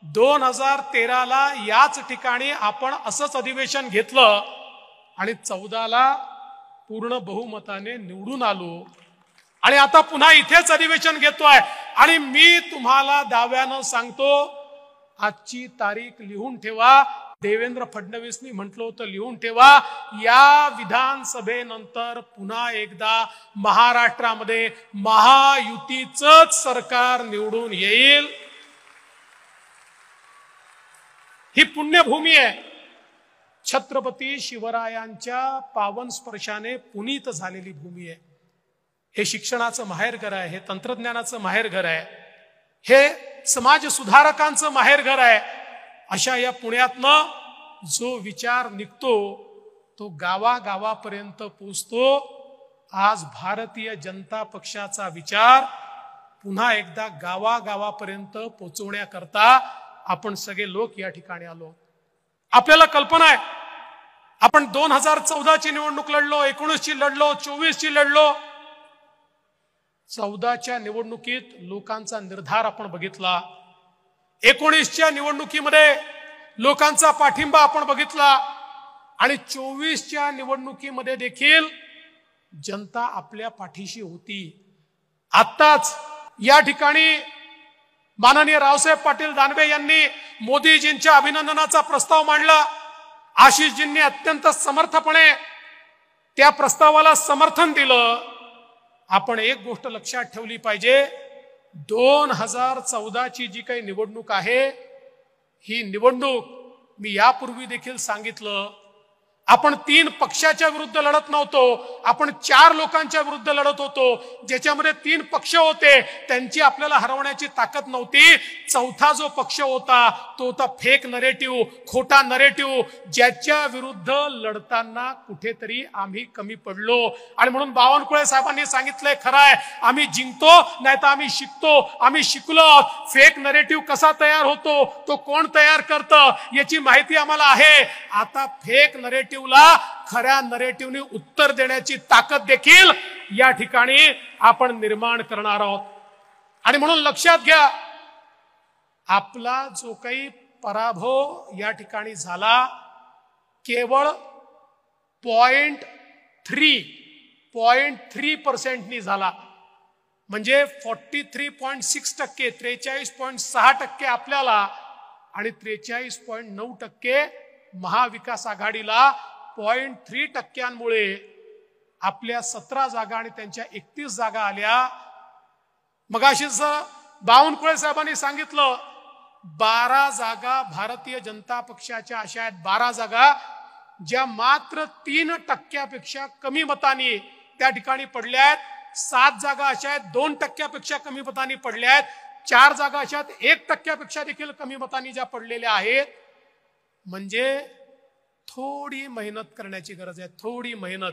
2013ला याच ठिकाणी आपण असंच अधिवेशन घेतलं आणि 14ला पूर्ण बहुमताने निवडून आलो आणि आता पुन्हा इथेच अधिवेशन घेतोय। आणि मी तुम्हाला दाव्यानं सांगतो, आजची तारीख लिहून ठेवा। देवेंद्र फडणवीसनी म्हटलं होतं लिहून ठेवा, या विधानसभेनंतर पुन्हा एकदा महाराष्ट्रामध्ये महायुतीचंच सरकार निवडून येईल। ही पुण्यभूमी आहे, छत्रपती शिवरायांच्या पावन स्पर्शाने पुनीत झालेली भूमी आहे। हे शिक्षणाचं माहेरघर आहे, हे तंत्रज्ञानाचं माहेरघर आहे, हे समाज सुधारकांचं माहेरघर आहे। अशा या पुण्यातनं जो विचार निघतो तो गावागावापर्यंत पोचतो। आज भारतीय जनता पक्षाचा विचार पुन्हा एकदा गावागावापर्यंत पोचवण्याकरता आपण सगळे लोक या ठिकाणी आलो। आपल्याला कल्पना आहे, आपण 2014 ची निवडणूक लढलो, 19 ची लढलो, 24 ची लढलो। 14च्या निवडणुकीत लोकांचा निर्धार आपण बघितला, 19च्या निवडणुकीमध्ये लोकांचा पाठिंबा आपण बघितला आणि 24च्या निवडणुकीमध्ये देखील जनता आपल्या पाठीशी होती। आत्ताच या ठिकाणी माननीय रावसाहेब पाटील दानवे यांनी मोदीजींच्या अभिनंदनाचा प्रस्ताव मांडला। आशिषजींनी अत्यंत समर्थपणे त्या प्रस्तावाला समर्थन दिलं। आपण एक गोष्ट लक्षात ठेवली पाहिजे, 2014 ची जी काही निवडणूक आहे, ही निवडणूक मी यापूर्वी देखील सांगितलं, आपण 3 पक्षाच्या विरुद्ध लढत नव्हतो, आपण 4 लोकांच्या विरुद्ध लढत होतो, ज्याच्यामध्ये 3 पक्ष होते, त्यांची आपल्याला हरवण्याची ताकद नव्हती। चौथा जो पक्ष होता तो होता फेक नरेटिव्ह, खोटा नरेटिव्ह, ज्याच्या विरुद्ध लढताना कुठेतरी आम्ही कमी पडलो। आणि म्हणून बावनकुळे साहेबांनी सांगितलंय, खरं आहे, आम्ही जिंकतो नाही तर आम्ही शिकतो। आम्ही शिकलो, फेक नरेटिव्ह कसा तयार होतो, तो कोण तयार करतं याची माहिती आम्हाला आहे। आता फेक नरेटिव्ह खऱ्या नरेटिव्हने उत्तर देण्याची ताकद देखील या ठिकाणी आपण निर्माण करणार आहोत। आणि म्हणून लक्षात घ्या, आपला जो काही पराभव या ठिकाणी झाला केवळ 0.3% झाला, म्हणजे 43.6%, 43.6% आपल्याला आणि 43.9% महाविकास आघाडीला। 0.3%मुळे आपल्या 17 जागा आणि त्यांच्या 31 जागा आल्या। मगाशीच बावनकुळे साहेबांनी सांगितलं, 12 जागा भारतीय जनता पक्षाच्या अशा आहेत, 12 जागा ज्या मात्र 3% कमी मतांनी त्या ठिकाणी पडल्या आहेत। 7 जागा अशा आहेत 2% कमी मतांनी पडल्या आहेत। 4 जागा अशा आहेत 1% देखील कमी मतांनी ज्या पडलेल्या आहेत। म्हणजे थोडी मेहनत करण्याची गरज आहे, थोडी मेहनत।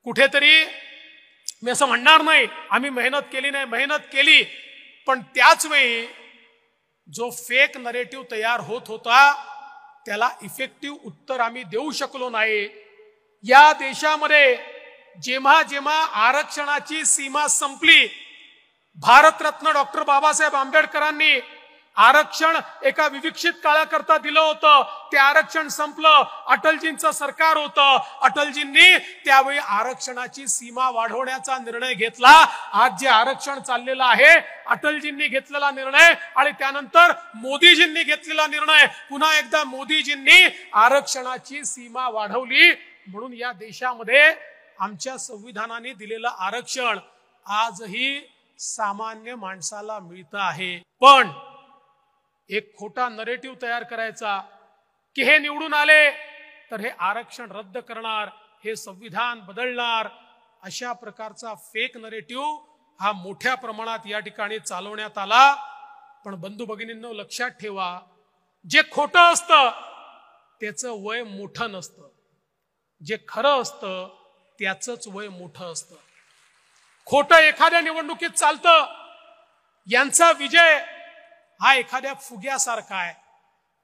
कुठेतरी मी असं म्हणणार नाही आम्ही मेहनत केली नाही, मेहनत केली, पण त्याच वेळी जो फेक नरेटिव्ह तयार होत होता त्याला इफेक्टिव्ह उत्तर आम्ही देऊ शकलो नाही। या देशामध्ये जेव्हा जेव्हा आरक्षणाची सीमा संपली, भारतरत्न डॉक्टर बाबासाहेब आंबेडकरांनी आरक्षण एका विविक्षित काळाकरता दिलं होतं, ते आरक्षण संपलं, अटलजींचं सरकार होतं, अटलजींनी त्यावेळी आरक्षणाची सीमा वाढवण्याचा निर्णय घेतला। आज जे आरक्षण चाललेलं आहे, अटलजींनी घेतलेला निर्णय आणि त्यानंतर मोदीजींनी घेतलेला निर्णय, पुन्हा एकदा मोदीजींनी आरक्षणाची सीमा वाढवली। म्हणून या देशामध्ये आमच्या संविधानाने दिलेलं आरक्षण आजही सामान्य माणसाला मिळतं आहे। पण एक खोटा नरेटिव्ह तयार करायचा की हे निवडून आले तर हे आरक्षण रद्द करणार, हे संविधान बदलणार, अशा प्रकारचा फेक नरेटिव्ह हा मोठ्या प्रमाणात या ठिकाणी चालवण्यात आला। पण बंधू भगिनींनो लक्षात ठेवा, जे खोटं असतं त्याचं वय मोठं नसतं, जे खरं असतं त्याचंच वय मोठं असतं। खोटं एखाद्या निवडणुकीत चालतं, यांचा विजय हा एखाद्या फुग्यासारखा आहे,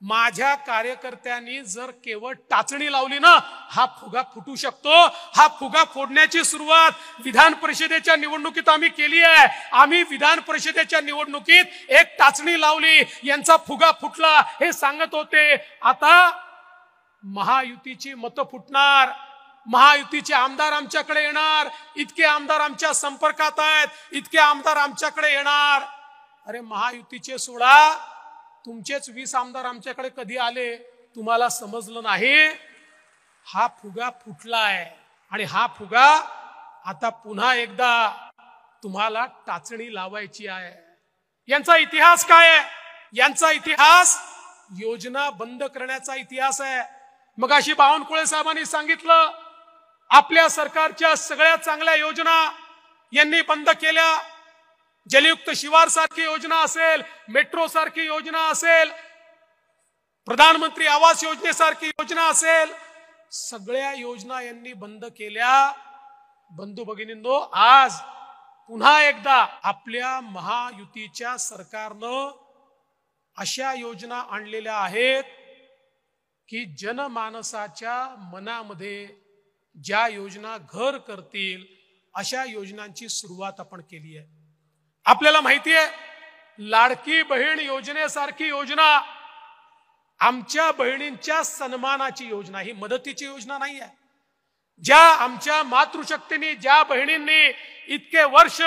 माझ्या कार्यकर्त्यांनी जर केवळ टाचणी लावली ना, हा फुगा फुटू शकतो. हा फुगा फोडण्याची सुरुवात विधान परिषदेच्या निवडणुकीत आम्ही केली आहे. आम्ही विधान परिषदेच्या निवडणुकीत एक टाचणी लावली, यांचा फुगा फुटला हे सांगत होते. आता महायुतीची मतं फुटणार, महायुतीचे आमदार आमच्याकडे येणार, इतके आमदार आमच्या संपर्कात आहेत, इतके आमदार आमच्याकडे येणार. अरे महायुतीचे सोडा, तुमचेच 20 आमदार आमच्याकडे कधी आले तुम्हाला समजलं नाही. हा फुगा फुटलाय आणि हा फुगा आता पुन्हा एकदा तुम्हाला टाचणी लावायची आहे. यांचा इतिहास काय आहे? यांचा इतिहास योजना बंद करण्याचा इतिहास आहे. मगाशी बावनकुळे साहेबांनी सांगितलं, आपल्या सरकारच्या सगळ्या चांगल्या योजना यांनी बंद केल्या. जलयुक्त शिवार सारखी योजना असेल, मेट्रो सारखी योजना असेल, प्रधानमंत्री आवास योजनेसारखी योजना असेल, सगळ्या योजना यांनी बंद केल्या. बंधू भगिनींनो, आज पुन्हा एकदा आपल्या महायुतीच्या सरकारनं अशा योजना आणलेल्या आहेत की जनमानसाच्या मनामध्ये ज्या योजना घर करतील अशा योजनांची सुरुवात आपण केली आहे. आपल्याला माहिती आहे, लाडकी बहीण योजनेसारखी योजना आमच्या बहिणींच्या सन्मानाची योजना, ही मदतीची योजना नाही आहे. ज्या आमच्या मातृशक्तीने, ज्या बहिणींनी इतके वर्ष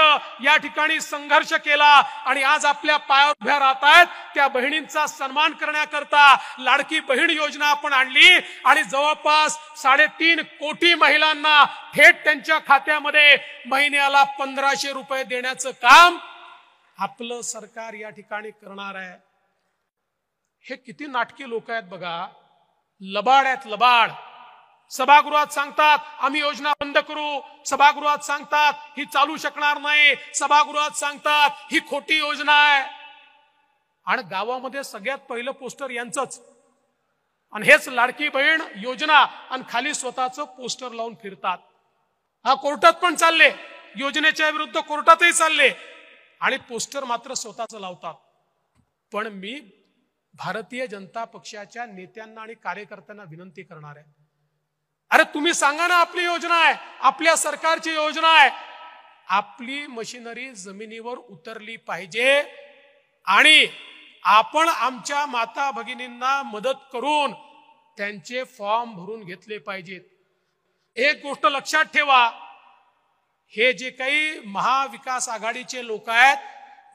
या ठिकाणी संघर्ष केला आणि आज आपल्या पायावर उभ्या राहत आहेत, त्या बहिणींचा सन्मान करण्याकरता लाडकी बहीण योजना आपण आणली आणि जवळपास 3.5 कोटी महिलांना थेट त्यांच्या खात्यामध्ये महिन्याला 1500 रुपये देण्याचं काम आपलं सरकार या ठिकाणी करणार आहे. हे किती नाटकी लोक आहेत बघा, लबाड आहेत, लबाड. सभागृहात सांगतात आम्ही योजना बंद करू, सभागृहात सांगतात ही चालू शकणार नाही, सभागृहात सांगतात ही खोटी योजना आहे. आणि गावामध्ये सगळ्यात पहिलं पोस्टर यांचंच, आणि हेच लाडकी बहीण योजना, आणि खाली स्वतःचं पोस्टर लावून फिरतात. हा कोर्टात पण चालले, योजनेच्या विरुद्ध कोर्टातही चालले आणि पोस्टर मात्र स्वतःचं लावतात. पण मी भारतीय जनता पक्षाच्या नेत्यांना आणि कार्यकर्त्यांना विनंती करणार आहे, अरे तुम्ही सांगा ना, आपली योजना आहे, आपल्या सरकारची योजना आहे. आपली मशिनरी जमिनीवर उतरली पाहिजे आणि आपण आमच्या माता भगिनींना मदत करून त्यांचे फॉर्म भरून घेतले पाहिजेत. एक गोष्ट लक्षात ठेवा, हे जे काही महाविकास आघाडीचे लोक आहेत,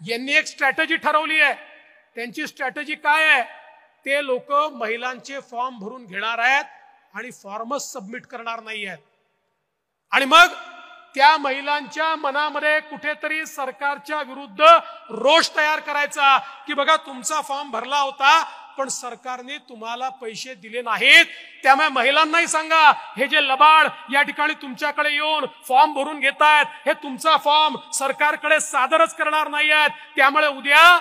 यांनी एक स्ट्रॅटेजी ठरवली आहे. त्यांची स्ट्रॅटेजी काय आहे? ते लोक महिलांचे फॉर्म भरून घेणार आहेत आणि फॉर्मच सबमिट करणार नाही आहेत. आणि मग त्या महिलांच्या मनामध्ये कुठेतरी सरकारच्या विरुद्ध रोष तयार करायचा की बघा तुमचा फॉर्म भरला होता पण सरकारने तुम्हाला पैसे दिले नाहीत. त्यामुळे महिलांनाही सांगा, हे जे लबाड या ठिकाणी तुमच्याकडे येऊन फॉर्म भरून घेतायत, हे तुमचा फॉर्म सरकारकडे सादरच करणार नाही आहेत. त्यामुळे उद्या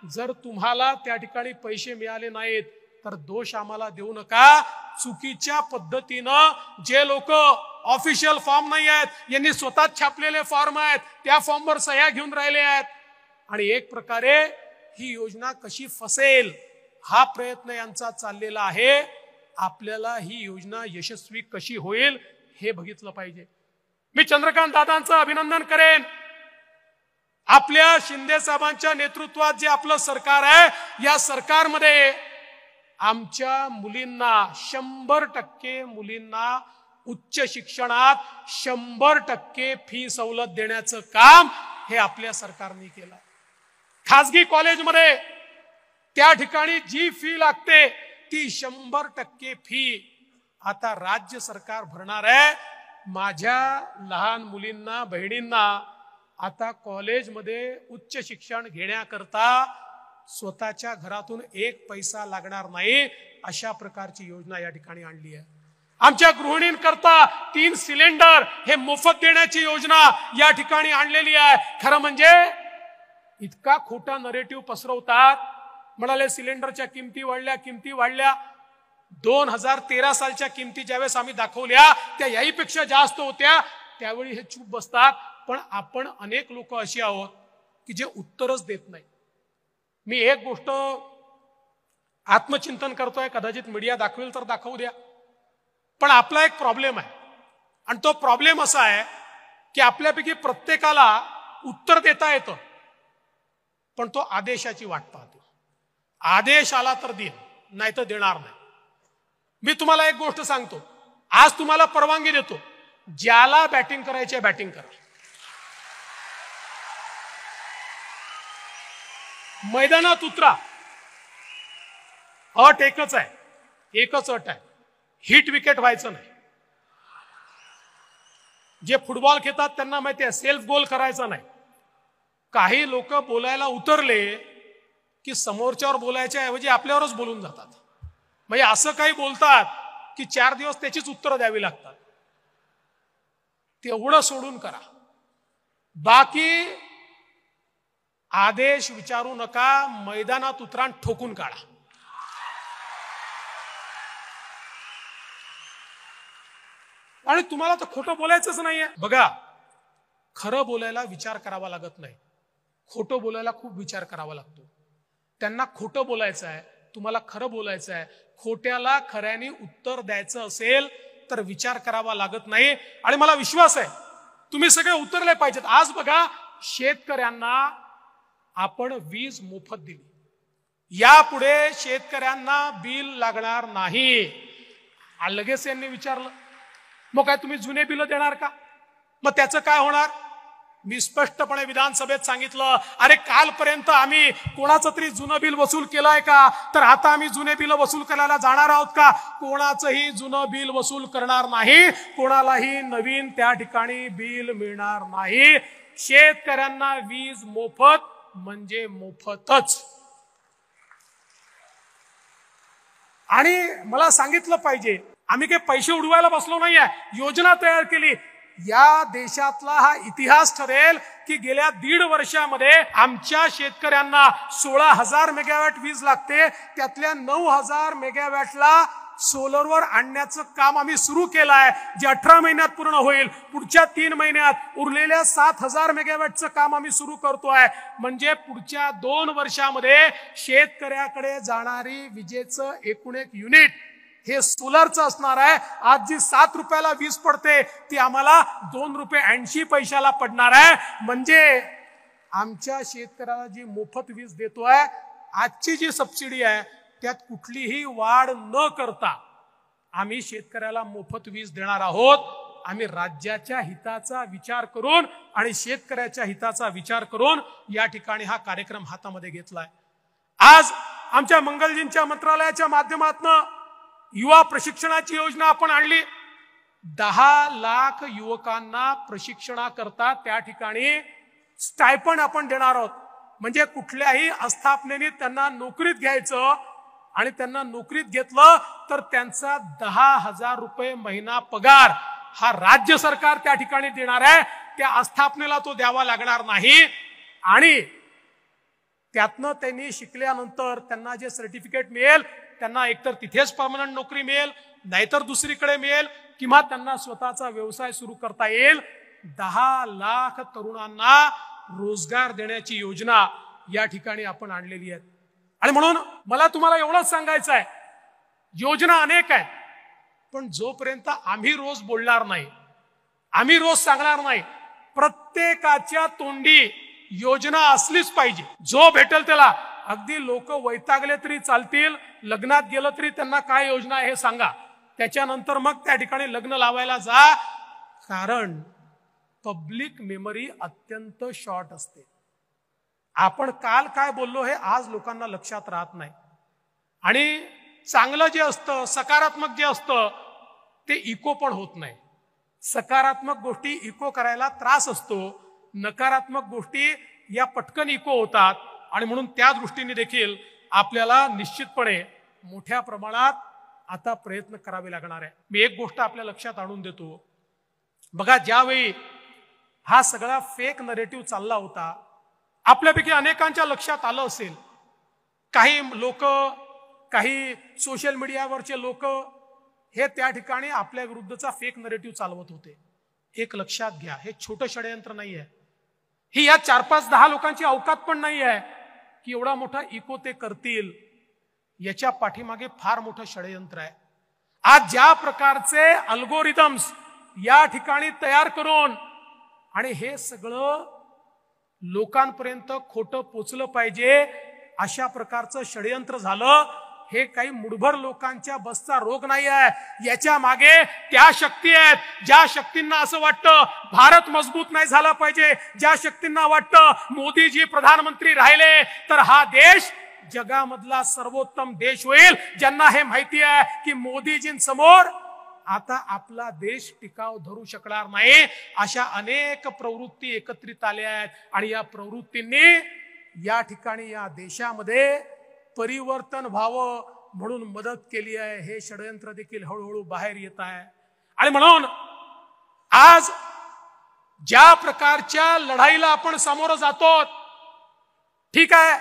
जर तुम्हाला त्या ठिकाणी पैसे मिळाले नाहीत तर दोष आम्हाला देऊ नका. चुकीच्या पद्धतीनं जे लोक ऑफिशियल फॉर्म नाही आहेत, यांनी स्वतःच छापलेले फॉर्म आहेत, त्या फॉर्मवर सह्या घेऊन राहिले आहेत आणि एक प्रकारे ही योजना कशी फसेल हा प्रयत्न यांचा चाललेला आहे. आपल्याला ही योजना यशस्वी कशी होईल हे बघितलं पाहिजे. मी चंद्रकांत दादांचं अभिनंदन करेन. आपल्या शिंदे साहेबांच्या नेतृत्वात जे आपलं सरकार आहे, या सरकारमध्ये आमच्या मुलींना 100% मुलींना उच्च शिक्षणात 100% फी सवलत देण्याचं काम हे आपल्या सरकारने केलं. खासगी कॉलेजमध्ये त्या ठिकाणी जी फी लागते ती 100% फी आता राज्य सरकार भरणार आहे. माझ्या लहान मुलींना, बहिणींना आता कॉलेजमध्ये उच्च शिक्षण घेण्याकरता स्वतःच्या घरातून एक पैसा लागणार नाही, अशा प्रकारची योजना या ठिकाणी आणली आहे. आमच्या गृहिणींकरता 3 सिलेंडर हे मोफत देण्याची योजना या ठिकाणी आणलेली आहे. खरं म्हणजे इतका खोटा नरेटिव्ह पसरवतात. म्हणाले सिलेंडरच्या किमती वाढल्या. 2013 सालच्या किमती ज्यावेळेस आम्ही दाखवल्या त्या याहीपेक्षा जास्त होत्या. त्यावेळी हे चूप बसतात. पण आपण अनेक लोक अशी आहोत की जे उत्तरच देत नाही. मी एक गोष्ट आत्मचिंतन करतोय, कदाचित मीडिया दाखवेल तर दाखवू द्या, पण आपला एक प्रॉब्लेम आहे. आणि तो प्रॉब्लेम असा आहे की आपल्यापैकी प्रत्येकाला उत्तर देता येतं, पण तो आदेशाची वाट पाहतो. आदेश आला तर देईल, नाही तर देणार नाही. मी तुम्हाला एक गोष्ट सांगतो, आज तुम्हाला परवानगी देतो, ज्याला बॅटिंग करायची आहे बॅटिंग करा. मैदानात उतरा. अट एकच आहे, एकच अट आहे, हिट विकेट व्हायचं नाही. जे फुटबॉल खेळतात त्यांना माहिती आहे, सेल्फ गोल करायचा नाही. काही लोक बोलायला उतरले की समोरच्यावर बोलायच्या ऐवजी आपल्यावरच बोलून जातात. म्हणजे असं काही बोलतात की 4 दिवस त्याचीच उत्तरं द्यावी लागतात. तेवढं सोडून करा. बाकी आदेश विचारू नका, मैदानात उतरा, ठोकून काढा. आणि तुम्हाला तर खोटं बोलायचंच नाहीये. बघा, खरं बोलायला विचार करावा लागत नाही, खोटं बोलायला खूप विचार करावा लागतो. त्यांना खोटं बोलायचं आहे, तुम्हाला खरं बोलायचं आहे. खोट्याला खऱ्याने उत्तर द्यायचं असेल तर विचार करावा लागत नाही. आणि मला विश्वास आहे तुम्ही सगळे उतरले पाहिजेत. आज बघा, शेतकऱ्यांना आपण वीज मोफत दिली, यापुढे शेतकऱ्यांना बिल लागणार नाही. लगेच यांनी विचारलं, मग काय तुम्ही जुने बिल देणार का? मग त्याचं काय होणार? मी स्पष्टपणे विधानसभेत सांगितलं, अरे कालपर्यंत आम्ही कोणाचं तरी जुनं बिल वसूल केलंय का? तर आता आम्ही जुने बिल वसूल करायला जाणार आहोत का? कोणाचंही जुनं बिल वसूल करणार नाही, कोणालाही नवीन त्या ठिकाणी बिल मिळणार नाही. शेतकऱ्यांना वीज मोफत म्हणजे मोफतच. आणि मला सांगितलं पाहिजे, आम्ही काही पैसे उडवायला बसलो नाहीये, योजना तयार केली. या देशातला हा इतिहास ठरेल की गेल्या 1.5 वर्षामध्ये आमच्या शेतकऱ्यांना 16,000 मेगावॅट वीज लागते, त्यातल्या 9,000 मेगावॅटला सोलरवर आणण्याचं काम आम्ही सुरू केलं आहे, जे 18 महिन्यात पूर्ण होईल. पुढच्या 3 महिन्यात उरलेल्या 7,000 मेगावॅटचं काम आम्ही सुरू करतोय. म्हणजे पुढच्या 2 वर्षामध्ये शेतकऱ्याकडे जाणारी विजेचं एकूण एक युनिट हे सोलरचं असणार आहे. आज जी 7 रुपयाला वीज पडते ती आम्हाला 2 रुपये 80 पैशाला पडणार आहे. म्हणजे आमच्या शेतकऱ्याला जी मोफत वीज देतोय, आजची जी सबसिडी आहे त्यात कुठलीही वाढ न करता आम्ही शेतकऱ्याला मोफत वीज देणार आहोत. आम्ही राज्याच्या हिताचा विचार करून आणि शेतकऱ्याच्या हिताचा विचार करून या ठिकाणी हा कार्यक्रम हातामध्ये घेतलाय. आज आमच्या मंगलजींच्या मंत्रालयाच्या माध्यमातून युवा प्रशिक्षणाची योजना आपण आणली. 10 लाख युवकांना प्रशिक्षणाकरता त्या ठिकाणी स्टायपंड आपण देणार आहोत. म्हणजे कुठल्याही आस्थापनेने त्यांना नोकरीत घ्यायचं आणि त्यांना नोकरीत घेतलं तर त्यांचा 10,000 रुपये महिना पगार हा राज्य सरकार त्या ठिकाणी देणार आहे. त्या आस्थापनेला तो द्यावा लागणार नाही. आणि त्यातनं त्यांनी शिकल्यानंतर त्यांना जे सर्टिफिकेट मिळेल, त्यांना एकतर तिथेच परमनंट नोकरी मिळेल, नाहीतर दुसरीकडे मिळेल, किंवा त्यांना स्वतःचा व्यवसाय सुरू करता येईल. 10 लाख तरुणांना रोजगार देण्याची योजना या ठिकाणी आपण आणलेली आहे. आणि म्हणून मला तुम्हाला एवढंच सांगायचं आहे, योजना अनेक आहेत, पण जोपर्यंत आम्ही रोज बोलणार नाही, आम्ही रोज सांगणार नाही, प्रत्येकाच्या तोंडी योजना असलीच पाहिजे. जो भेटेल त्याला, अगदी लोक वैतागले तरी चालतील, लग्नात गेलं तरी त्यांना काय योजना आहे हे सांगा, त्याच्यानंतर मग त्या ठिकाणी लग्न लावायला जा. कारण पब्लिक मेमरी अत्यंत शॉर्ट असते. आपण काल काय बोललो हे आज लोकांना लक्षात राहत नाही. आणि चांगलं जे असतं, सकारात्मक जे असतं ते इको पण होत नाही. सकारात्मक गोष्टी इको करायला त्रास असतो, नकारात्मक गोष्टी या पटकन इको होतात. आणि म्हणून त्या दृष्टीने देखील आपल्याला निश्चितपणे मोठ्या प्रमाणात आता प्रयत्न करावे लागणार आहे. मी एक गोष्ट आपल्या लक्षात आणून देतो. बघा, ज्यावेळी हा सगळा फेक नरेटिव्ह चालला होता, आपल्यापैकी अनेकांच्या लक्षात आलं असेल, काही लोक, काही सोशल मीडियावरचे लोक हे त्या ठिकाणी आपल्या विरुद्धचा फेक नरेटिव्ह चालवत होते. एक लक्षात घ्या, हे छोटं षडयंत्र नाही आहे. ही या 4-5-10 लोकांची अवकात पण नाही आहे की एवढा मोठा इको ते करतील. याच्या पाठीमागे फार मोठं षडयंत्र आहे. आज ज्या प्रकारचे अल्गोरिदम्स या ठिकाणी तयार करून आणि हे सगळं लोकांपर्यंत खोटं पोचलं पाहिजे अशा प्रकारचं षडयंत्र झालं. हे काही मुठभर लोकांच्या बसचा रोग नाही आहे. याच्या मागे त्या शक्ती आहेत ज्या शक्तींना असं वाटतं भारत मजबूत नाही झाला पाहिजे, ज्या शक्तींना वाटतं मोदीजी प्रधानमंत्री राहिले तर हा देश जगामधला सर्वोत्तम देश होईल, ज्यांना हे माहिती आहे की मोदीजींसमोर आता आपला देश टिकाव धरू शकणार नाही. अशा अनेक प्रवृत्ती एकत्रित आल्या आहेत आणि या प्रवृत्तींनी या ठिकाणी या देशामध्ये परिवर्तन व्हावं म्हणून मदत केली आहे. हे षडयंत्र देखील हळूहळू बाहेर येत आहे. आणि म्हणून आज ज्या प्रकारच्या लढाईला आपण सामोरं जातो, ठीक आहे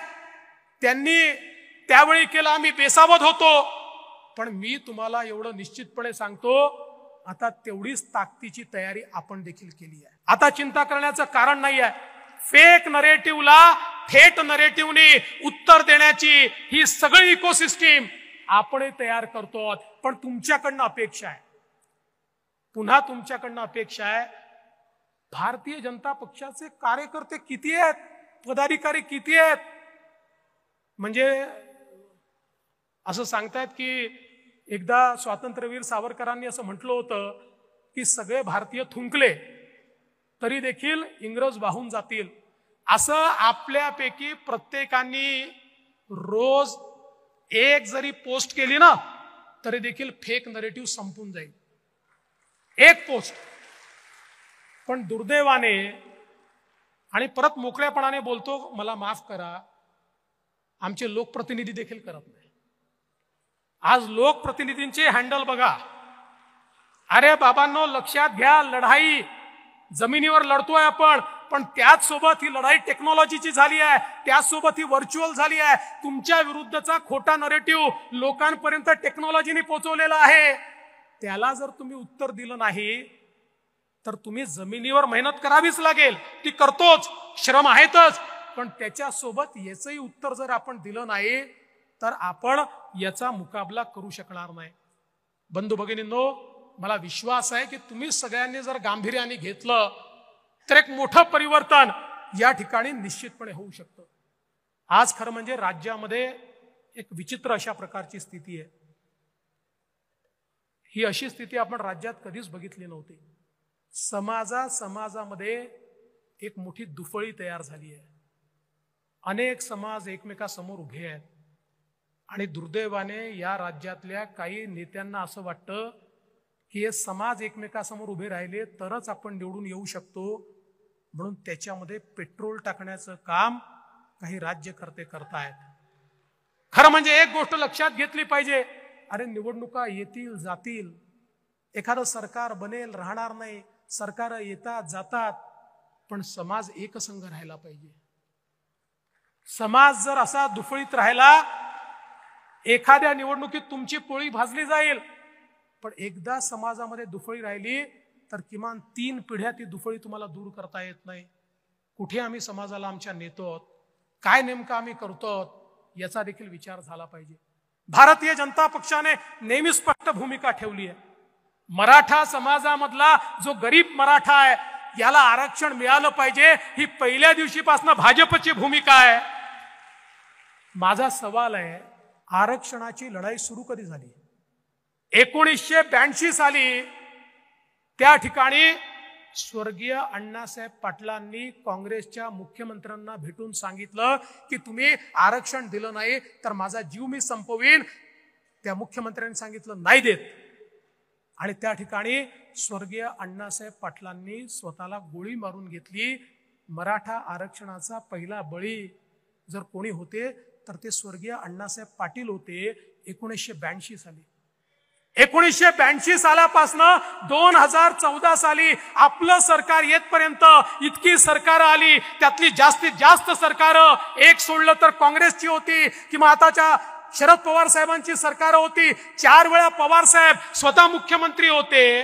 त्यांनी त्यावेळी केलं, आम्ही बेसावध होतो, पण मी तुम्हाला एवढं निश्चितपणे सांगतो आता तेवढीच ताकदीची तयारी आपण देखील केली आहे. आता चिंता करण्याचं कारण नाही आहे. फेक नरेटिव्हला थेट नरेटिव्हने उत्तर देण्याची ही सगळी इकोसिस्टीम आपण तयार करतो. पण तुमच्याकडनं अपेक्षा आहे, पुन्हा तुमच्याकडनं अपेक्षा आहे, भारतीय जनता पक्षाचे कार्यकर्ते किती आहेत, पदाधिकारी किती आहेत. म्हणजे असं सांगतायत की एकदा स्वातंत्र्यवीर सावरकरांनी असं म्हटलं होतं की सगळे भारतीय थुंकले तरी देखील इंग्रज वाहून जातील. असं आपल्यापैकी प्रत्येकाने रोज एक जरी पोस्ट केली ना तरी देखील फेक नरेटिव्ह संपून जाईल, एक पोस्ट. पण दुर्दैवाने, आणि परत मोकळ्यापणाने बोलतो, मला माफ करा, आमचे लोकप्रतिनिधी देखील करत नाही. आज लोकप्रतिनिधींचे हँडल बघा. अरे बाबांनो, लक्षात घ्या, लढाई जमिनीवर लढतोय आपण, पण त्याच सोबत ही लढाई टेक्नॉलॉजीची झाली आहे, त्याच सोबत ही व्हर्च्युअल झाली आहे. तुमच्या विरुद्धचा खोटा नरेटिव्ह लोकांपर्यंत टेक्नॉलॉजीने पोहोचवलेला आहे. त्याला जर तुम्ही उत्तर दिलं नाही तर तुम्ही जमिनीवर मेहनत करावीच लागेल, ती करतोच, श्रम आहेतच, पण त्याच्या सोबत याचंही उत्तर जर आपण दिलं नाही तर आपण याचा मुकाबला करू शकणार नाही. बंधू भगिनींनो, मला विश्वास आहे की तुम्ही सगळ्यांनी जर गांभीर्याने घेतलं तर एक मोठं परिवर्तन या ठिकाणी निश्चितपणे होऊ शकतं. आज खरं म्हणजे राज्यामध्ये एक विचित्र अशा प्रकारची स्थिती आहे. ही अशी स्थिती आपण राज्यात कधीच बघितली नव्हती. समाजामध्ये एक मोठी दुफळी तयार झाली आहे. अनेक समाज एकमेकांसमोर उभे आहेत आणि दुर्दैवाने या राज्यातल्या काही नेत्यांना असं वाटतं की हे समाज एकमेकांसमोर उभे राहिले तरच आपण निवडून येऊ शकतो, म्हणून त्याच्यामध्ये पेट्रोल टाकण्याचं काम काही राज्यकर्ते करतायत. खरं म्हणजे एक गोष्ट लक्षात घेतली पाहिजे, अरे निवडणुका येतील जातील, एखादं सरकार बनेल राहणार नाही, सरकार येतात जातात, पण समाज एकसंघ राहायला पाहिजे. समाज जर असा दुफळीत राहिला, एखाद्या निवडणुकीत तुमची पोळी भाजली जाईल, पण एकदा समाजामध्ये दुफळी राहिली तर किमान 3 पिढ्या ती दुफळी तुम्हाला दूर करता येत नाही. कुठे आम्ही समाजाला आमच्या नेतो, काय नेमकं आम्ही करतो, याचा देखील विचार झाला पाहिजे. भारतीय जनता पक्षाने नेहमी स्पष्ट भूमिका ठेवली आहे. मराठा समाजामधला जो गरीब मराठा आहे याला आरक्षण मिळालं पाहिजे, ही पहिल्या दिवशीपासून भाजपची भूमिका आहे. माझा सवाल आहे, आरक्षणाची लढाई सुरू कधी झाली? 1982 साली त्या ठिकाणी स्वर्गीय अण्णासाहेब पाटलांनी काँग्रेसच्या मुख्यमंत्र्यांना भेटून सांगितलं की तुम्ही आरक्षण दिलं नाही तर माझा जीव मी संपवीन. त्या मुख्यमंत्र्यांनी सांगितलं नाही देत, आणि त्या ठिकाणी स्वर्गीय अण्णासाहेब पाटलांनी स्वतःला गोळी मारून घेतली. मराठा आरक्षणाचा पहिला बळी जर कोणी होते तर ते स्वर्गीय अण्णासाहेब पाटील होते. 1982 साली. 1982 सालापासून 2014 साली आपलं सरकार येतपर्यंत इतकी सरकार आली, त्यातली जास्तीत जास्त सरकार एक सोडलं तर काँग्रेसची होती किंवा आताच्या शरद पवार साहेबांची सरकार होती. 4 वेळा पवार साहेब स्वतः मुख्यमंत्री होते.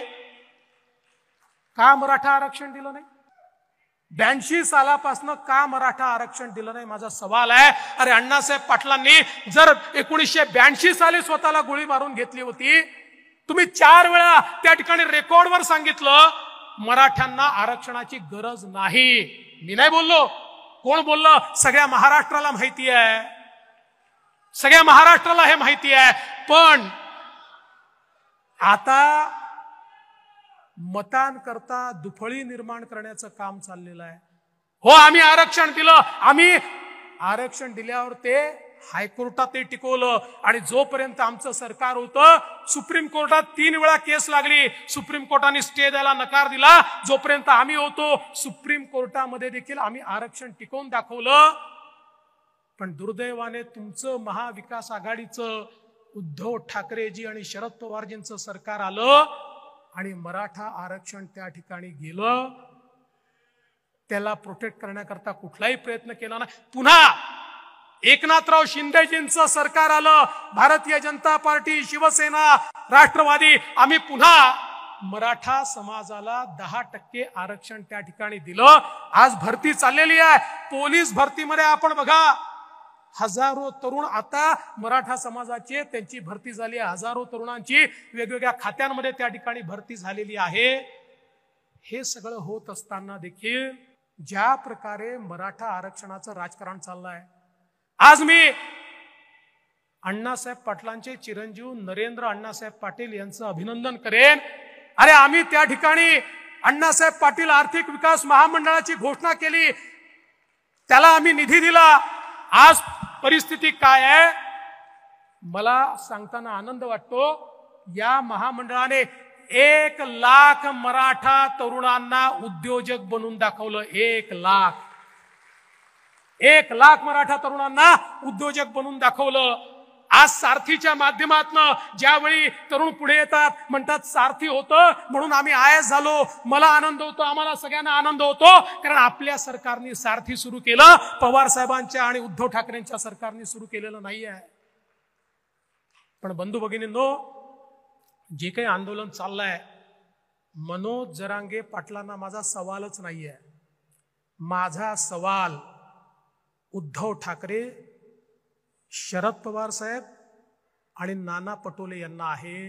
का मराठा आरक्षण दिलं नाही? 82 सालापासून का मराठा आरक्षण दिलं नाही, माझा सवाल आहे. अरे अण्णासाहेब पाटलांनी जर 1982 साली स्वतःला गोळी मारून घेतली होती, तुम्ही 4 वेळा त्या ठिकाणी रेकॉर्डवर सांगितलं मराठ्यांना आरक्षणाची गरज नाही. मी नाही बोललो, कोण बोललं? सगळ्या महाराष्ट्राला माहिती आहे, सगळ्या महाराष्ट्राला हे माहिती आहे. पण आता मतांकरता दुफळी निर्माण करण्याचं काम चाललेलं आहे. हो, आम्ही आरक्षण दिलं, आम्ही आरक्षण दिल्यावर ते हायकोर्टात ते टिकवलं आणि जोपर्यंत आमचं सरकार होतं सुप्रीम कोर्टात 3 वेळा केस लागली, सुप्रीम कोर्टाने स्टे द्यायला नकार दिला. जोपर्यंत आम्ही होतो सुप्रीम कोर्टामध्ये देखील आम्ही आरक्षण टिकवून दाखवलं. पण दुर्दैवाने तुमचं महाविकास आघाडीचं उद्धव ठाकरेजी आणि शरद पवारजींचं सरकार आलं आणि मराठा आरक्षण त्या ठिकाणी गेलं. त्याला प्रोटेक्ट करण्याकरता कुठलाही प्रयत्न केला नाही. पुन्हा एकनाथराव शिंदेजींचं सरकार आलं, भारतीय जनता पार्टी, शिवसेना, राष्ट्रवादी, आम्ही पुन्हा मराठा समाजाला 10% आरक्षण त्या ठिकाणी दिलं. आज भरती चाललेली आहे, पोलीस भरतीमध्ये आपण बघा हजारो तरुण आता मराठा समाजाचे त्यांची भरती झाली आहे. हजारो तरुणांची वेगवेगळ्या खात्यांमध्ये त्या ठिकाणी भरती झालेली आहे. हे सगळं होत असताना देखील ज्या प्रकारे मराठा आरक्षणाचं राजकारण चाललंय, आज मी अण्णासाहेब पाटलांचे चिरंजीव नरेंद्र अण्णासाहेब पाटील यांचं अभिनंदन करेन. अरे आम्ही त्या ठिकाणी अण्णासाहेब पाटील आर्थिक विकास महामंडळाची घोषणा केली, त्याला आम्ही निधी दिला. आज परिस्थिती काय आहे मला सांगताना आनंद वाटतो. या महामंडळाने 1 लाख मराठा तरुणांना उद्योजक बनवून दाखवलं. 1 लाख मराठा तरुणांना उद्योजक बनवून दाखवलं. आज सारथीच्या माध्यमातून ज्यावेळी तरुण पुढे येतात, म्हणतात सारथी होतं म्हणून आम्ही आयएस झालो, मला आनंद होतो, आम्हाला सगळ्यांना आनंद होतो, कारण आपल्या सरकारने सारथी सुरू केलं, पवार साहेबांच्या आणि उद्धव ठाकरेंच्या सरकारने सुरू केलेलं नाही आहे. पण बंधू भगिनींनो, जे काही आंदोलन चाललंय, मनोज जरांगे पाटलांना माझा सवालच नाहीये. माझा सवाल उद्धव ठाकरे, शरद पवार साहेब आणि नाना पटोले यांना आहे.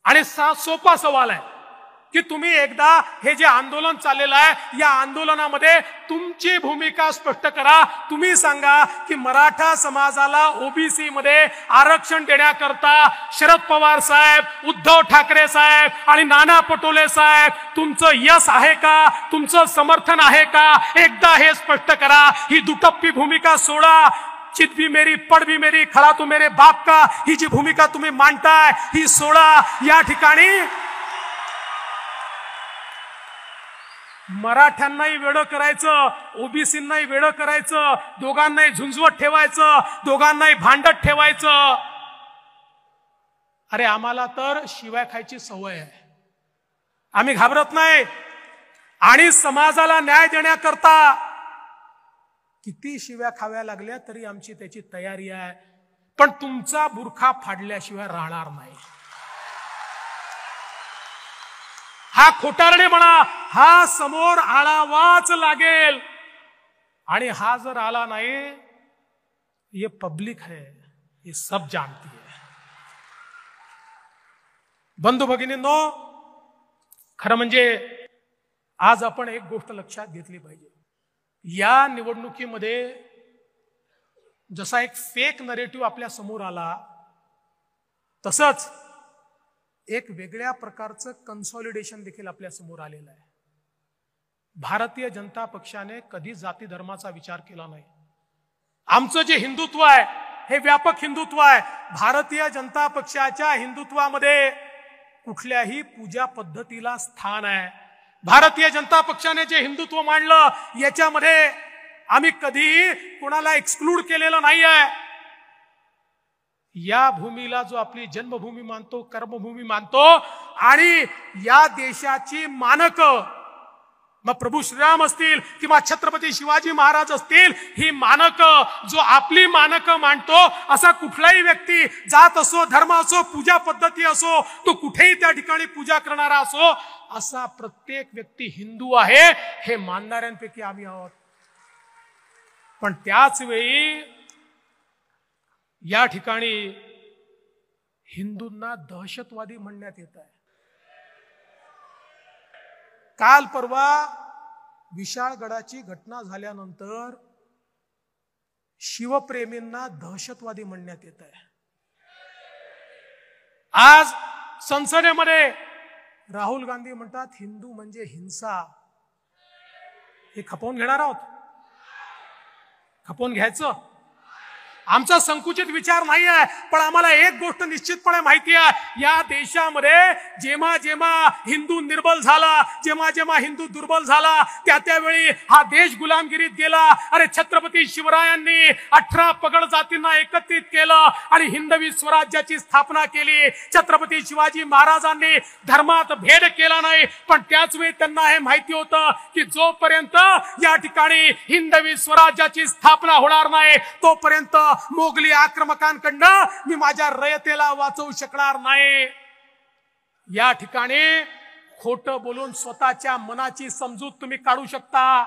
आणि सोपा सवाल आहे की तुम्ही एकदा हे जे आंदोलन चाललेलं आहे, या आंदोलनामध्ये तुमची भूमिका स्पष्ट करा. तुम्ही सांगा की मराठा समाजाला ओबीसी मध्ये आरक्षण देण्याकरता शरद पवार साहेब, उद्धव ठाकरे साहेब आणि नाना पटोले साहेब तुमचं यश आहे का, तुमचं समर्थन आहे का? एकदा हे स्पष्ट करा. ही दुटप्पी भूमिका सोडा. चित भी मेरी पड भी मेरी, खरा तो मेरे बाप का, ही जी भूमिका तुम्ही मांडताय ही सोडा. या ठिकाणी मराठ्यांनाही वेडं करायचं, ओबीसींनाही वेडं करायचं, दोघांनाही झुंजवत ठेवायचं, दोघांनाही भांडत ठेवायचं. अरे आम्हाला तर शिव्या खायची सवय आहे, आम्ही घाबरत नाही. आणि समाजाला न्याय देण्याकरता किती शिव्या खाव्या लागल्या तरी आमची त्याची तयारी आहे. पण तुमचा बुरखा फाडल्याशिवाय राहणार नाही. हा खोटारडेपणा, हा समोर आळावाच लागेल. आणि हा जर आला नाही, ये पब्लिक है, ये सब जानती है. बंधू भगिनींनो, खरं म्हणजे आज आपण एक गोष्ट लक्षात घेतली पाहिजे. या निवडणुकीमध्ये जसा एक फेक नरेटिव्ह आपल्या समोर आला, तसंच एक वेगळ्या प्रकारचं कन्सॉलिडेशन देखील आपल्या समोर आलेलं आहे. भारतीय जनता पक्षाने कधी जाती धर्माचा विचार केला नाही. आमचं जे हिंदुत्व आहे हे व्यापक हिंदुत्व आहे. भारतीय जनता पक्षाच्या हिंदुत्वामध्ये कुठल्याही पूजा पद्धतीला स्थान आहे. भारतीय जनता पक्षाने जे हिंदुत्व मांडलं याच्यामध्ये आम्ही कधीही कोणाला एक्सक्लूड केलेलं नाही आहे. या भूमीला जो आपली जन्मभूमी मानतो, कर्मभूमी मानतो, आणि या देशाची मानक मग प्रभू श्रीराम असतील किंवा छत्रपती शिवाजी महाराज असतील, ही मानकं, जो आपली मानकं मांडतो असा कुठलाही व्यक्ती, जात असो, धर्म असो, पूजा पद्धती असो, तो कुठेही त्या ठिकाणी पूजा करणारा असो, असा प्रत्येक व्यक्ती हिंदू आहे हे मानणाऱ्यांपैकी आम्ही आहोत. पण त्याच वेळी या ठिकाणी हिंदूंना दहशतवादी म्हणण्यात येत आहे. काल परवा विशाळगडाची घटना झाल्यानंतर शिवप्रेमींना दहशतवादी म्हणण्यात येत आहे. आज संसदेमध्ये राहुल गांधी म्हणतात हिंदू म्हणजे हिंसा. हे खपवून घेणार आहोत? खपवून घ्यायचं? आमचा संकुचित विचार नाही आहे, पण आम्हाला एक गोष्ट निश्चितपणे माहिती आहे, या देशामध्ये जेव्हा जेव्हा हिंदू निर्बल झाला, जेव्हा जेव्हा हिंदू दुर्बल झाला, त्यावेळी हा देश गुलामगिरीत गेला. अरे छत्रपती शिवरायांनी 18 पगड जातींना एकत्रित केलं आणि हिंदवी स्वराज्याची स्थापना केली. छत्रपती शिवाजी महाराजांनी धर्मात भेद केला नाही, पण त्याच वेळी त्यांना हे माहिती होतं की जोपर्यंत या ठिकाणी हिंदवी स्वराज्याची स्थापना होणार नाही, तोपर्यंत मोगली आक्रमकांकडनं मी माझ्या रयतेला वाचवू शकणार नाही. या ठिकाणी खोटं बोलून स्वतःच्या मनाची समजूत तुम्ही काढू शकता,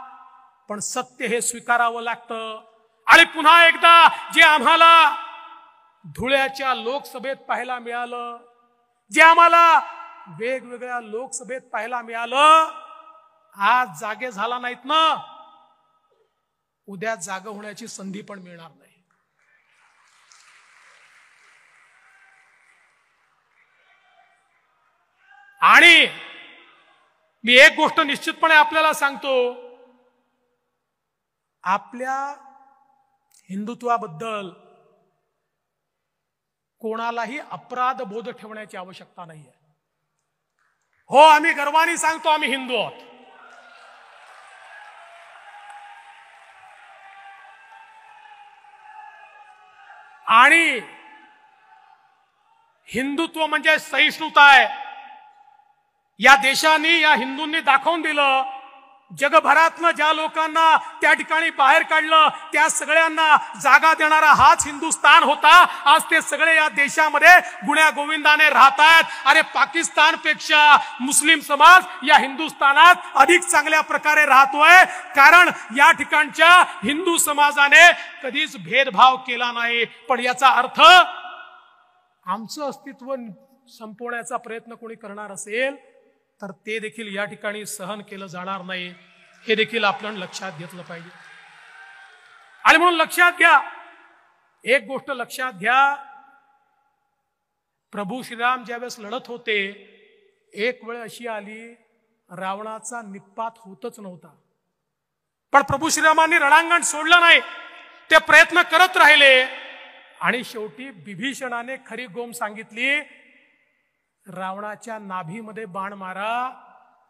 पण सत्य हे स्वीकारावं लागतं. आणि पुन्हा एकदा जे आम्हाला धुळ्याच्या लोकसभेत पाहायला मिळालं, जे आम्हाला वेगवेगळ्या लोकसभेत पाहायला मिळालं, आज जागे झाला नाहीत ना, उद्या जागा होण्याची संधी पण मिळणार नाही. आणि मी एक गोष्ट निश्चितपणे आपल्याला सांगतो, आपल्या हिंदुत्वाबद्दल कोणालाही अपराध बोध ठेवण्याची आवश्यकता नाहीये. हो, आम्ही गर्वाने सांगतो आम्ही हिंदू आहोत. आणि हिंदुत्व म्हणजे सहिष्णुता आहे. या देशाने, या हिंदूंनी दाखवून दिलं, जगभरातनं ज्या लोकांना त्या ठिकाणी बाहेर काढलं, त्या सगळ्यांना जागा देणारा हाच हिंदुस्थान होता. आज ते सगळे या देशामध्ये गुण्या गोविंदाने राहत आहेत. अरे पाकिस्तानपेक्षा मुस्लिम समाज या हिंदुस्थानात अधिक चांगल्या प्रकारे राहतोय, कारण या ठिकाणच्या हिंदू समाजाने कधीच भेदभाव केला नाही. पण याचा अर्थ आमचं अस्तित्व संपवण्याचा प्रयत्न कोणी करणार असेल तर ते देखील या ठिकाणी सहन केलं जाणार नाही, हे देखील आपण लक्षात घेतलं पाहिजे. आणि म्हणून लक्षात घ्या, एक गोष्ट लक्षात घ्या, प्रभू श्रीराम ज्यावेळेस लढत होते, एक वेळ अशी आली रावणाचा निपात होतच नव्हता, पण प्रभू श्रीरामांनी रणांगण सोडलं नाही, ते प्रयत्न करत राहिले. आणि शेवटी बिभीषणाने खरी गोम सांगितली, रावणाच्या नाभीमध्ये बाण मारा,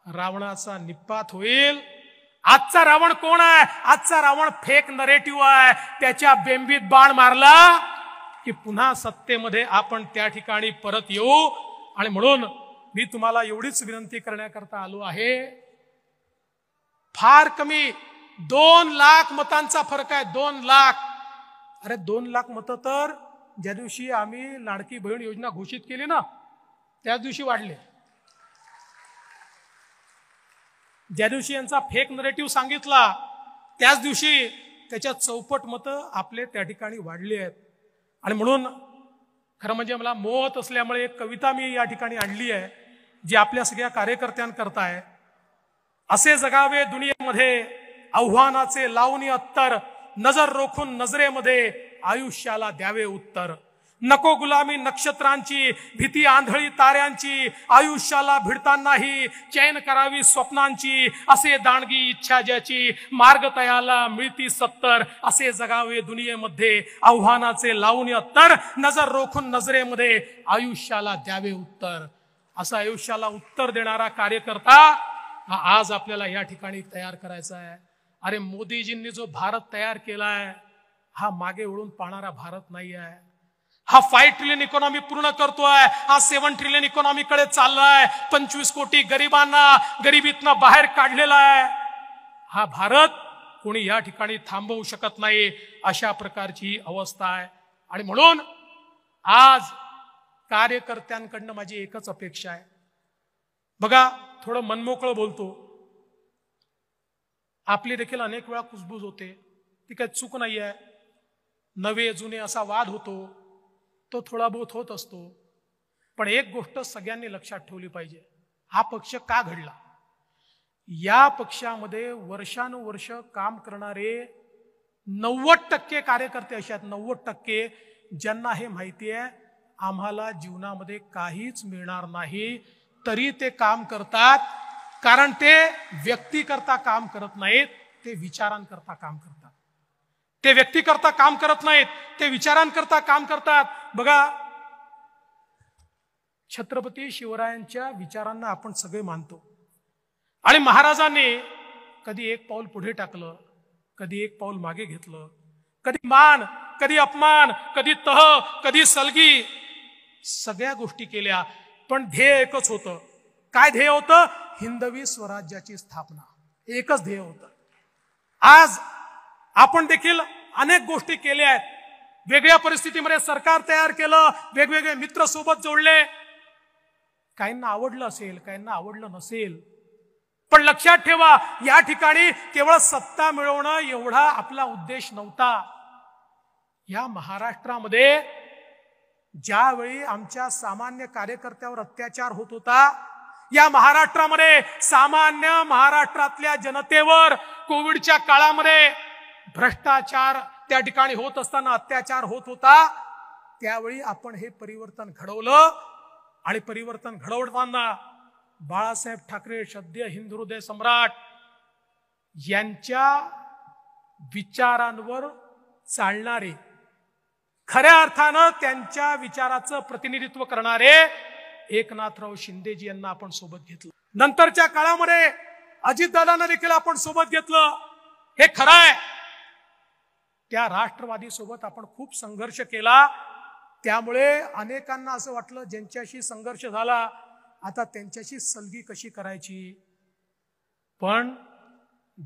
रावणाचा निपात होईल. आजचा रावण कोण आहे? आजचा रावण फेक नरेटिव्ह आहे. त्याच्या बेंबीत बाण मारला की पुन्हा सत्तेमध्ये आपण त्या ठिकाणी परत येऊ. आणि म्हणून मी तुम्हाला एवढीच विनंती करण्याकरता आलो आहे, फार कमी 2 लाख मतांचा फरक आहे. 2 लाख. अरे 2 लाख मतं तर ज्या दिवशी आम्ही लाडकी बहीण योजना घोषित केली ना, त्याच दिवशी वाढले. ज्या दिवशी यांचा फेक नरेटिव्ह सांगितला, त्याच दिवशी त्याच्या चौपट मतं आपले त्या ठिकाणी वाढली आहेत. आणि म्हणून खरं म्हणजे मला मोहत असल्यामुळे एक कविता मी या ठिकाणी आणली आहे, जी आपल्या सगळ्या कार्यकर्त्यांकरता आहे. असे जगावे दुनियेमध्ये आव्हानाचे लावणी अत्तर, नजर रोखून नजरेमध्ये आयुष्याला द्यावे उत्तर. नको गुलामी नक्षत्रांची, भीती आंधळी ताऱ्यांची, आयुष्याला भिडतानाही चैन करावी स्वप्नांची. असे दांडगी इच्छा ज्याची, मार्ग तयाला मिळती 70. असे जगावे दुनियेमध्ये आव्हानाचे लावून अत्तर, नजर रोखून नजरेमध्ये आयुष्याला द्यावे उत्तर. असा आयुष्याला उत्तर देणारा कार्यकर्ता हा आज आपल्याला या ठिकाणी तयार करायचा आहे. अरे मोदीजींनी जो भारत तयार केलाय, हा मागे वळून पाहणारा भारत नाही आहे. हा 5 ट्रिलियन इकॉनॉमी पूर्ण करतोय, हा 7 ट्रिलियन इकॉनॉमी कडे चाललाय. 25 कोटी गरिबांना गरिबीतनं बाहेर काढलेला आहे. हा भारत कोणी या ठिकाणी थांबवू शकत नाही, अशा प्रकारची अवस्था आहे. आणि म्हणून आज कार्यकर्त्यांकडनं माझी एकच अपेक्षा आहे. बघा, थोडं मनमोकळं बोलतो, आपली देखील अनेक वेळा कुजबूज होते, ती काही चूक नाही आहे. नवे जुने असा वाद होतो, तो थोडा बहुत होत असतो. पण एक गोष्ट सगळ्यांनी लक्षात ठेवली पाहिजे, हा पक्ष का घडला? या पक्षामध्ये वर्षानुवर्ष काम करणारे 90% कार्यकर्ते असे आहेत, 90%, ज्यांना हे माहिती आहे आम्हाला जीवनामध्ये काहीच मिळणार नाही, तरी ते काम करतात. कारण ते व्यक्तीकरता काम करत नाहीत, ते विचारांकरता काम करतात. ते व्यक्तीकरता काम करत नाहीत, ते विचारांकरता काम करतात. बघा, छत्रपती शिवरायांच्या विचारांना आपण सगळे मानतो, आणि महाराजांनी कधी एक पाऊल पुढे टाकलं, कधी एक पाऊल मागे घेतलं, कधी मान, कधी अपमान, कधी तह, कधी सलगी, सगळ्या गोष्टी केल्या. पण ध्येय एकच होतं. काय ध्येय होतं? हिंदवी स्वराज्याची स्थापना. एकच ध्येय होतं. आज आपण देखील अनेक गोष्टी केल्या आहेत. वेगळ्या परिस्थितीमध्ये सरकार तयार केलं, वेगवेगळे मित्र सोबत जोडले. काहींना आवडलं असेल, काहींना आवडलं नसेल, पण लक्षात ठेवा, या ठिकाणी केवळ सत्ता मिळवणं एवढा आपला उद्देश नव्हता. या महाराष्ट्रामध्ये ज्यावेळी आमच्या सामान्य कार्यकर्त्यावर अत्याचार होत होता, या महाराष्ट्रामध्ये सामान्य महाराष्ट्रातल्या जनतेवर कोविडच्या काळामध्ये भ्रष्टाचार त्या ठिकाणी होत असताना अत्याचार होत होता, त्यावेळी आपण हे परिवर्तन घडवलं. आणि परिवर्तन घडवताना बाळासाहेब ठाकरे, सद्य हिंदू हृदय सम्राट, यांच्या विचारांवर चालणारे, खऱ्या अर्थानं त्यांच्या विचाराचं प्रतिनिधित्व करणारे एकनाथराव शिंदेजी यांना आपण सोबत घेतलं. नंतरच्या काळामध्ये अजितदादांना देखील आपण सोबत घेतलं. हे खरं आहे, त्या राष्ट्रवादी सोबत आपण खूप संघर्ष केला. त्यामुळे अनेकांना असं वाटलं, ज्यांच्याशी संघर्ष झाला आता त्यांच्याशी सलगी कशी करायची. पण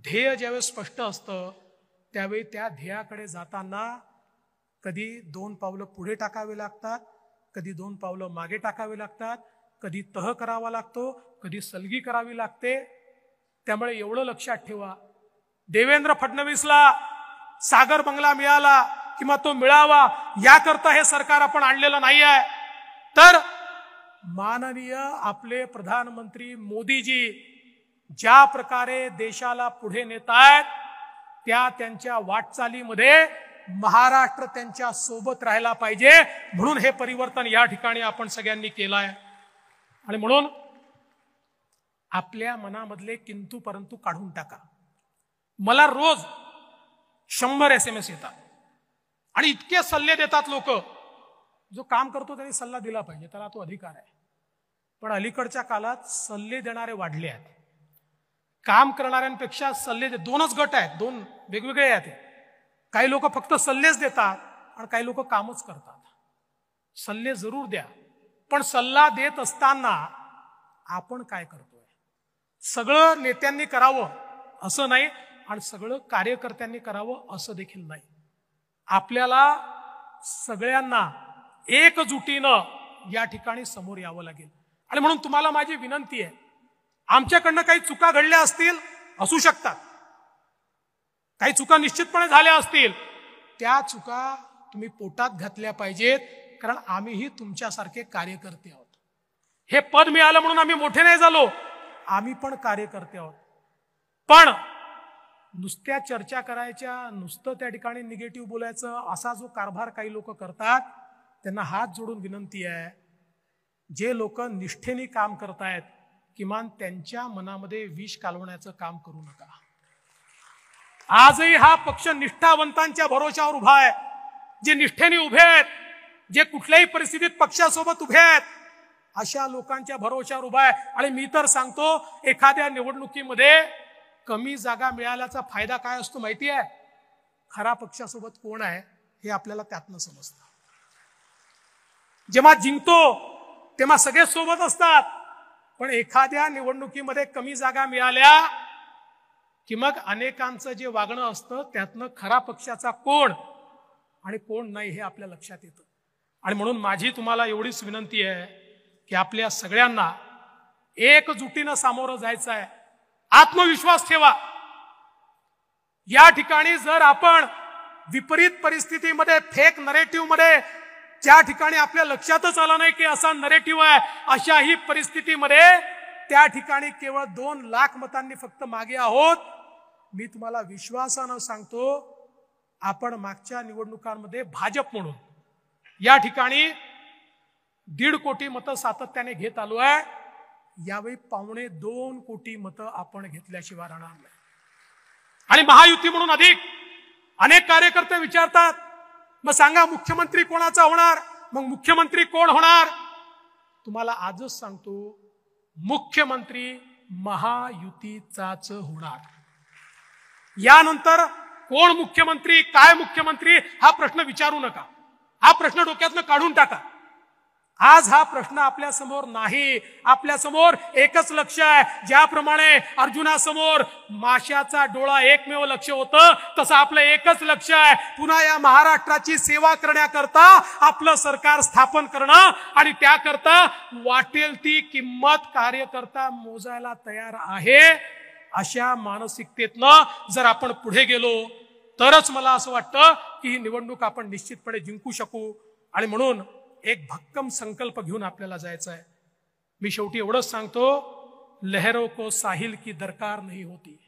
ध्येय ज्यावेळेस स्पष्ट असतं, त्यावेळी त्या ध्येयाकडे जाताना कधी 2 पावलं पुढे टाकावे लागतात, कधी 2 पावलं मागे टाकावे लागतात, कधी तह करावा लागतो, कधी सलगी करावी लागते. त्यामुळे एवढं लक्षात ठेवा, देवेंद्र फडणवीसला सागर बंगला मिळाला किंवा तो मिळावा याकरता हे सरकार आपण आणलेलं नाही आहे, तर माननीय आपले प्रधानमंत्री मोदीजी ज्या प्रकारे देशाला पुढे नेत आहेत, त्यांच्या वाटचालीमध्ये महाराष्ट्र त्यांच्या सोबत राहायला पाहिजे. म्हणून हे परिवर्तन या ठिकाणी आपण सगळ्यांनी केलं आहे. आणि म्हणून आपल्या मनामधले किंतु परंतु काढून टाका. मला रोज 100 SMS येतात आणि इतके सल्ले देतात लोक. जो काम करतो त्यांनी सल्ला दिला पाहिजे, त्याला तो अधिकार आहे. पण अलीकडच्या काळात सल्ले देणारे वाढले आहेत. काम करणाऱ्यांपेक्षा सल्ले 2च गट आहेत, 2 वेगवेगळे आहेत. काही लोक फक्त सल्लेच देतात आणि काही लोक कामच करतात. सल्ले जरूर द्या, पण सल्ला देत असताना आपण काय करतोय? सगळं नेत्यांनी करावं असं नाही आणि सगळं कार्यकर्त्यांनी करावं असं देखील नाही. आपल्याला सगळ्यांना एकजुटीनं या ठिकाणी समोर यावं लागेल. आणि म्हणून तुम्हाला माझी विनंती आहे, आमच्याकडनं काही चुका घडल्या असतील, असू शकतात, काही चुका निश्चितपणे झाल्या असतील, त्या चुका तुम्ही पोटात घातल्या पाहिजेत. कारण आम्हीही तुमच्यासारखे कार्यकर्ते आहोत. हे पद मिळालं म्हणून आम्ही मोठे नाही झालो, आम्ही पण कार्यकर्ते आहोत. पण नुसत्या चर्चा करायच्या, नुसतं त्या ठिकाणी निगेटिव्ह बोलायचं, असा जो कारभार काही लोक करतात, त्यांना हात जोडून विनंती आहे, जे लोक निष्ठेने काम करतायत, किमान त्यांच्या मनामध्ये विष कालवण्याचं काम करू नका. आजही हा पक्ष निष्ठावंतांच्या भरोशावर उभा आहे, जे निष्ठेने उभे आहेत, जे कुठल्याही परिस्थितीत पक्षासोबत उभे आहेत, अशा लोकांच्या भरोशावर उभा आहे. आणि मी तर सांगतो, एखाद्या निवडणुकीमध्ये कमी जागा मिळाल्याचा फायदा काय असतो माहिती आहे? खरा पक्षासोबत कोण आहे हे आपल्याला त्यातनं समजतं. जेव्हा जिंकतो तेव्हा सगळे सोबत असतात, पण एखाद्या निवडणुकीमध्ये कमी जागा मिळाल्या की मग अनेकांचं जे वागणं असतं त्यातनं खरा पक्षाचा कोण आणि कोण नाही हे आपल्या लक्षात येतं. आणि म्हणून माझी तुम्हाला एवढीच विनंती आहे की आपल्या सगळ्यांना एकजुटीनं सामोरं जायचं आहे. आत्मविश्वास ठेवा. या ठिकाणी जर आपण विपरीत परिस्थितीमध्ये, फेक नरेटिव्ह मध्ये, ज्या ठिकाणी आपल्या लक्षातच आलं नाही की असा नरेटिव्ह आहे, अशाही परिस्थितीमध्ये त्या ठिकाणी केवळ 2 लाख मतांनी फक्त मागे आहोत. मी तुम्हाला विश्वासानं सांगतो, आपण मागच्या निवडणुकांमध्ये भाजप म्हणून या ठिकाणी 1.5 कोटी मतं सातत्याने घेत आलो आहे. यावेळी 1.25 कोटी मतं आपण घेतल्याशिवाय राहणार नाही. आणि महायुती म्हणून अनेक कार्यकर्ते विचारतात, मग सांगा मुख्यमंत्री कोणाचा होणार, मग मुख्यमंत्री कोण होणार. तुम्हाला आजच सांगतो, मुख्यमंत्री महायुतीचाच होणार. यानंतर कोण मुख्यमंत्री, काय मुख्यमंत्री हा प्रश्न विचारू नका. हा प्रश्न डोक्यातनं काढून टाका. आज हा प्रश्न आपल्या समोर नाही. आपल्या समोर एकच लक्ष आहे. ज्याप्रमाणे अर्जुनासमोर माशाचा डोळा एकमेव लक्ष होतं, तसं आपलं एकच लक्ष आहे, पुन्हा या महाराष्ट्राची सेवा करण्याकरता आपलं सरकार स्थापन करणं. आणि त्याकरता वाटेल ती किंमत कार्यकर्ता मोजायला तयार आहे. अशा मानसिकतेतनं जर आपण पुढे गेलो तरच मला असं वाटतं की ही निवडणूक आपण निश्चितपणे जिंकू शकू. आणि म्हणून एक भक्कम संकल्प घेऊन आपल्याला जायचं आहे. मी शेवटी एवढंच सांगतो, लहरों को साहिल की दरकार नहीं होती,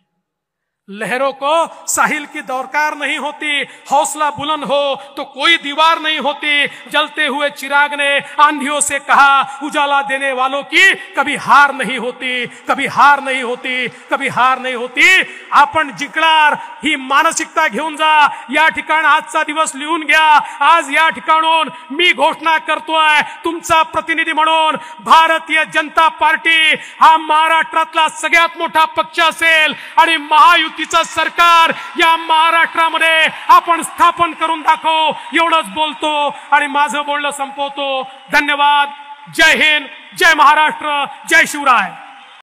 लहरों को साहिल की दरकार नहीं होती. हौसला बुलंद हो तो कोई दीवार नहीं होती. जलते हुए चिराग ने आंधियों से कहा, उजाला देने वालों की कभी हार नहीं होती, कभी हार नहीं होती, कभी हार नहीं होती. आपण जिंकणार ही मानसिकता घेऊन जा. या ठिकाणी आजचा दिवस लिहून घ्या. आज या ठिकाणून मी घोषणा करतोय, तुमचा प्रतिनिधी म्हणून, भारतीय जनता पार्टी हा महाराष्ट्रातला सगळ्यात मोठा पक्ष असेल आणि महायुतीचं सरकार या महाराष्ट्रामध्ये आपण स्थापन करून दाखवू. एवढंच बोलतो आणि माझं बोलणं संपवतो. धन्यवाद. जय हिंद, जय महाराष्ट्र, जय शिवराय.